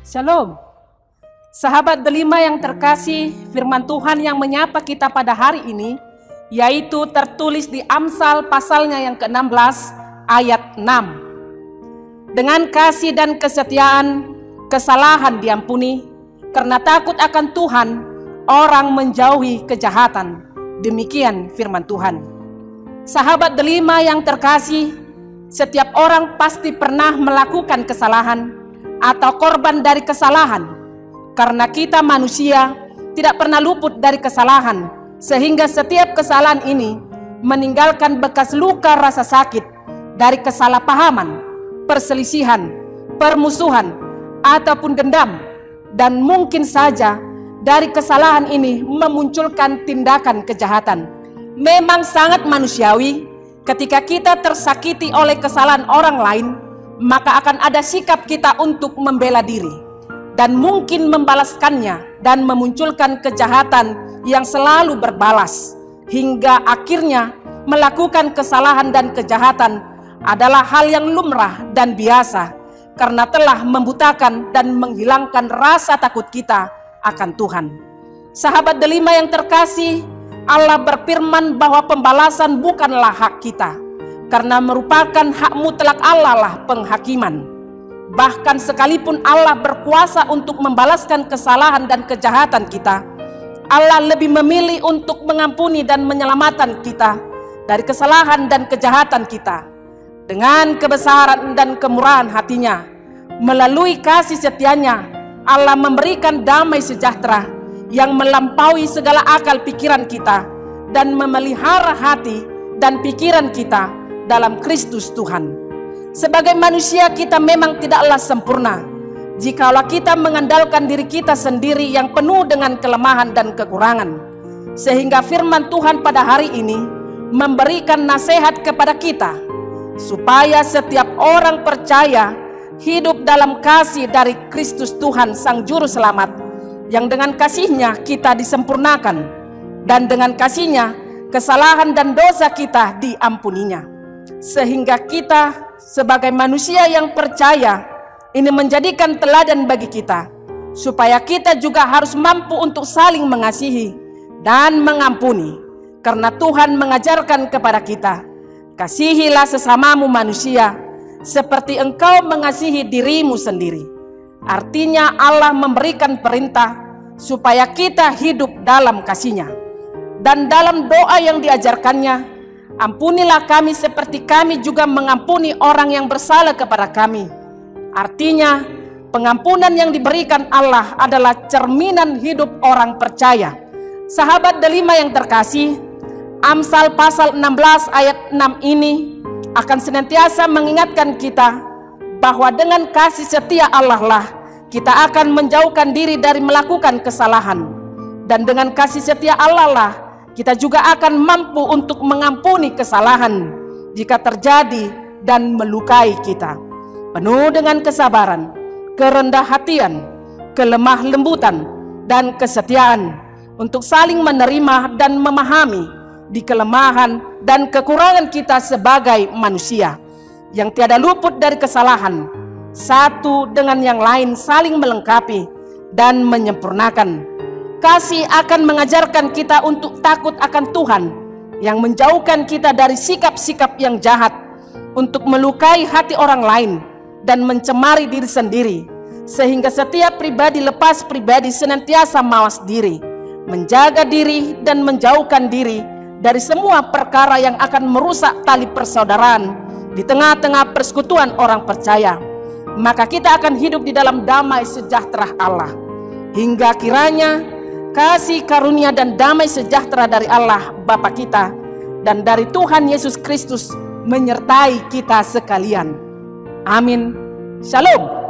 Shalom. Sahabat delima yang terkasih, firman Tuhan yang menyapa kita pada hari ini yaitu tertulis di Amsal pasalnya yang ke-16 ayat 6. Dengan kasih dan kesetiaan, kesalahan diampuni, karena takut akan Tuhan, orang menjauhi kejahatan. Demikian firman Tuhan. Sahabat delima yang terkasih, setiap orang pasti pernah melakukan kesalahan atau korban dari kesalahan. Karena kita manusia tidak pernah luput dari kesalahan, sehingga setiap kesalahan ini meninggalkan bekas luka rasa sakit dari kesalahpahaman, perselisihan, permusuhan, ataupun dendam. Dan mungkin saja dari kesalahan ini memunculkan tindakan kejahatan. Memang sangat manusiawi ketika kita tersakiti oleh kesalahan orang lain, maka akan ada sikap kita untuk membela diri dan mungkin membalaskannya dan memunculkan kejahatan yang selalu berbalas, hingga akhirnya melakukan kesalahan dan kejahatan adalah hal yang lumrah dan biasa karena telah membutakan dan menghilangkan rasa takut kita akan Tuhan. Sahabat delima yang terkasih, Allah berfirman bahwa pembalasan bukanlah hak kita, karena merupakan hak mutlak Allah lah penghakiman. Bahkan sekalipun Allah berkuasa untuk membalaskan kesalahan dan kejahatan kita, Allah lebih memilih untuk mengampuni dan menyelamatkan kita dari kesalahan dan kejahatan kita. Dengan kebesaran dan kemurahan hatinya, melalui kasih setianya, Allah memberikan damai sejahtera yang melampaui segala akal pikiran kita dan memelihara hati dan pikiran kita dalam Kristus Tuhan. Sebagai manusia kita memang tidaklah sempurna jikalau kita mengandalkan diri kita sendiri yang penuh dengan kelemahan dan kekurangan. Sehingga firman Tuhan pada hari ini memberikan nasihat kepada kita supaya setiap orang percaya hidup dalam kasih dari Kristus Tuhan Sang Juru Selamat, yang dengan kasih-Nya kita disempurnakan, dan dengan kasih-Nya kesalahan dan dosa kita diampuninya. Sehingga kita sebagai manusia yang percaya ini menjadikan teladan bagi kita, supaya kita juga harus mampu untuk saling mengasihi dan mengampuni, karena Tuhan mengajarkan kepada kita, kasihilah sesamamu manusia seperti engkau mengasihi dirimu sendiri. Artinya Allah memberikan perintah supaya kita hidup dalam kasih-Nya. Dan dalam doa yang diajarkannya, ampunilah kami seperti kami juga mengampuni orang yang bersalah kepada kami. Artinya pengampunan yang diberikan Allah adalah cerminan hidup orang percaya. Sahabat delima yang terkasih, Amsal pasal 16 ayat 6 ini akan senantiasa mengingatkan kita bahwa dengan kasih setia Allah lah kita akan menjauhkan diri dari melakukan kesalahan, dan dengan kasih setia Allah lah kita juga akan mampu untuk mengampuni kesalahan jika terjadi dan melukai kita. Penuh dengan kesabaran, kerendah hatian, kelemah lembutan, dan kesetiaan untuk saling menerima dan memahami di kelemahan dan kekurangan kita sebagai manusia yang tiada luput dari kesalahan. Satu dengan yang lain saling melengkapi dan menyempurnakan. Kasih akan mengajarkan kita untuk takut akan Tuhan yang menjauhkan kita dari sikap-sikap yang jahat, untuk melukai hati orang lain dan mencemari diri sendiri, sehingga setiap pribadi lepas pribadi senantiasa mawas diri, menjaga diri dan menjauhkan diri dari semua perkara yang akan merusak tali persaudaraan di tengah-tengah persekutuan orang percaya. Maka kita akan hidup di dalam damai sejahtera Allah, hingga kiranya kasih karunia dan damai sejahtera dari Allah Bapa kita dan dari Tuhan Yesus Kristus menyertai kita sekalian. Amin. Shalom.